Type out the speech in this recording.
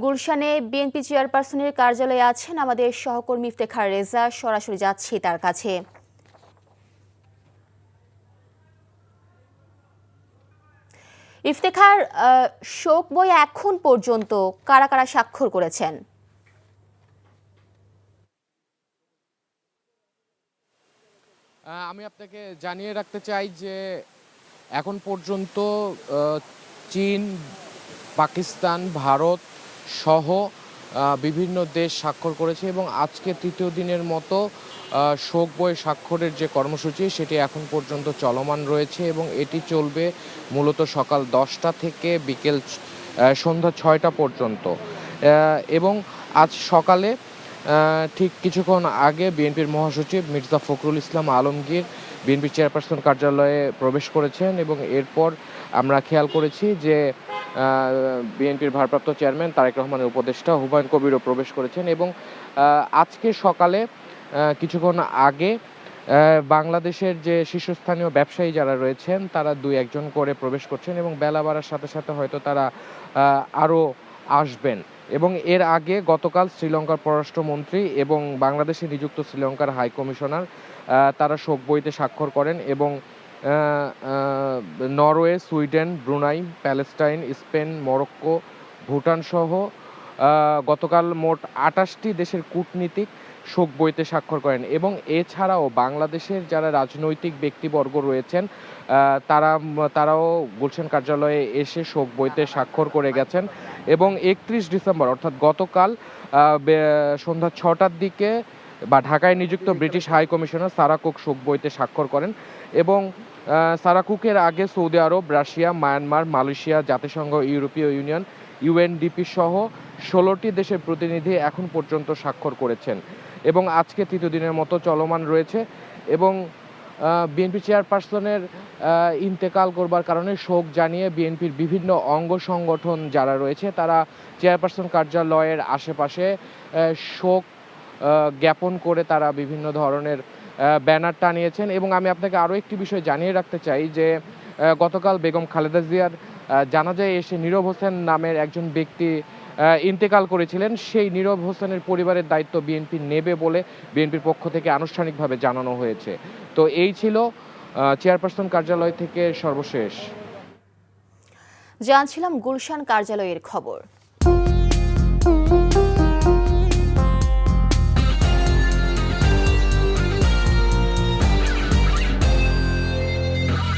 গুলশানে বিএনপি চেয়ারপারসনের কার্যালয়ে আছেন আমাদের সহকর্মী ইফতেখার রেজা। সরাসরি যাচ্ছি তার কাছে। ইফতেখার, শোক বই এখন পর্যন্ত কারা কারা স্বাক্ষর করেছেন? আমি আপনাকে জানিয়ে রাখতে চাই যে এখন পর্যন্ত চীন, পাকিস্তান, ভারত সহ বিভিন্ন দেশ স্বাক্ষর করেছে এবং আজকে তৃতীয় দিনের মতো শোক বই স্বাক্ষরের যে কর্মসূচি সেটি এখন পর্যন্ত চলমান রয়েছে এবং এটি চলবে মূলত সকাল 10টা থেকে বিকেল সন্ধ্যা 6টা পর্যন্ত। এবং আজ সকালে ঠিক কিছুক্ষণ আগে বিএনপির মহাসচিব মির্জা ফখরুল ইসলাম আলমগীর বিএনপির চেয়ারপারসন কার্যালয়ে প্রবেশ করেছেন এবং এরপর আমরা খেয়াল করেছি যে বিএনপির ভারপ্রাপ্ত চেয়ারম্যান তারেক রহমানের উপদেষ্টা হুমায়ুন কবিরও প্রবেশ করেছেন এবং আজকে সকালে কিছুক্ষণ আগে বাংলাদেশের যে শীর্ষস্থানীয় ব্যবসায়ী যারা রয়েছেন তারা দুই একজন করে প্রবেশ করছেন এবং বেলা বাড়ার সাথে সাথে হয়তো তারা আরও আসবেন। এবং এর আগে গতকাল শ্রীলঙ্কার পররাষ্ট্রমন্ত্রী এবং বাংলাদেশে নিযুক্ত শ্রীলঙ্কার হাই কমিশনার তারা শোক বইতে স্বাক্ষর করেন এবং Norway, Sweden, Brunei, Palestine, Spain, Morocco, Bhutan সহ গতকাল মোট 28টি দেশের কূটনীতিক শোক বইতে স্বাক্ষর করেন এবং এছাড়াও বাংলাদেশের যারা রাজনৈতিক ব্যক্তিবর্গ রয়েছেন তারাও গুলশান কার্যালয়ে এসে শোক বইতে স্বাক্ষর করে গেছেন এবং 31 ডিসেম্বর অর্থাৎ গতকাল সন্ধ্যা 6টার দিকে ঢাকায় নিযুক্ত British high commissioner Sarah Cook শোক বইতে স্বাক্ষর করেন এবং সারা কুকের আগে Saudi Arab, Russia, Myanmar, Malaysia, জাতিসংঘ, ইউরোপীয় ইউনিয়ন, ইউএনডিপি সহ 16টি দেশের প্রতিনিধি এখন পর্যন্ত স্বাক্ষর করেছেন এবং আজকে তৃতীয় দিনের মতো চলমান রয়েছে এবং বিএনপি চেয়ারপারসনের ইন্তেকাল করবার কারণে শোক জানিয়ে বিএনপির বিভিন্ন অঙ্গ সংগঠন যারা রয়েছে তারা চেয়ারপারসন কার্যালয়ের আশেপাশে শোক জ্ঞাপন করে তারা বিভিন্ন ধরনের ব্যানার টানিয়েছেন এবং আমি আপনাকে আরও একটি বিষয় জানিয়ে রাখতে চাই যে গতকাল বেগম খালেদা জিয়ার জানাজায় এসে নীরব হোসেন নামের একজন ব্যক্তি ইন্তেকাল করেছিলেন। সেই নীরব হোসেনের পরিবারের দায়িত্ব বিএনপি নেবে বলে বিএনপির পক্ষ থেকে আনুষ্ঠানিকভাবে জানানো হয়েছে। তো এই ছিল চেয়ারপারসন কার্যালয় থেকে সর্বশেষ। জানছিলাম গুলশান কার্যালয়ের খবর।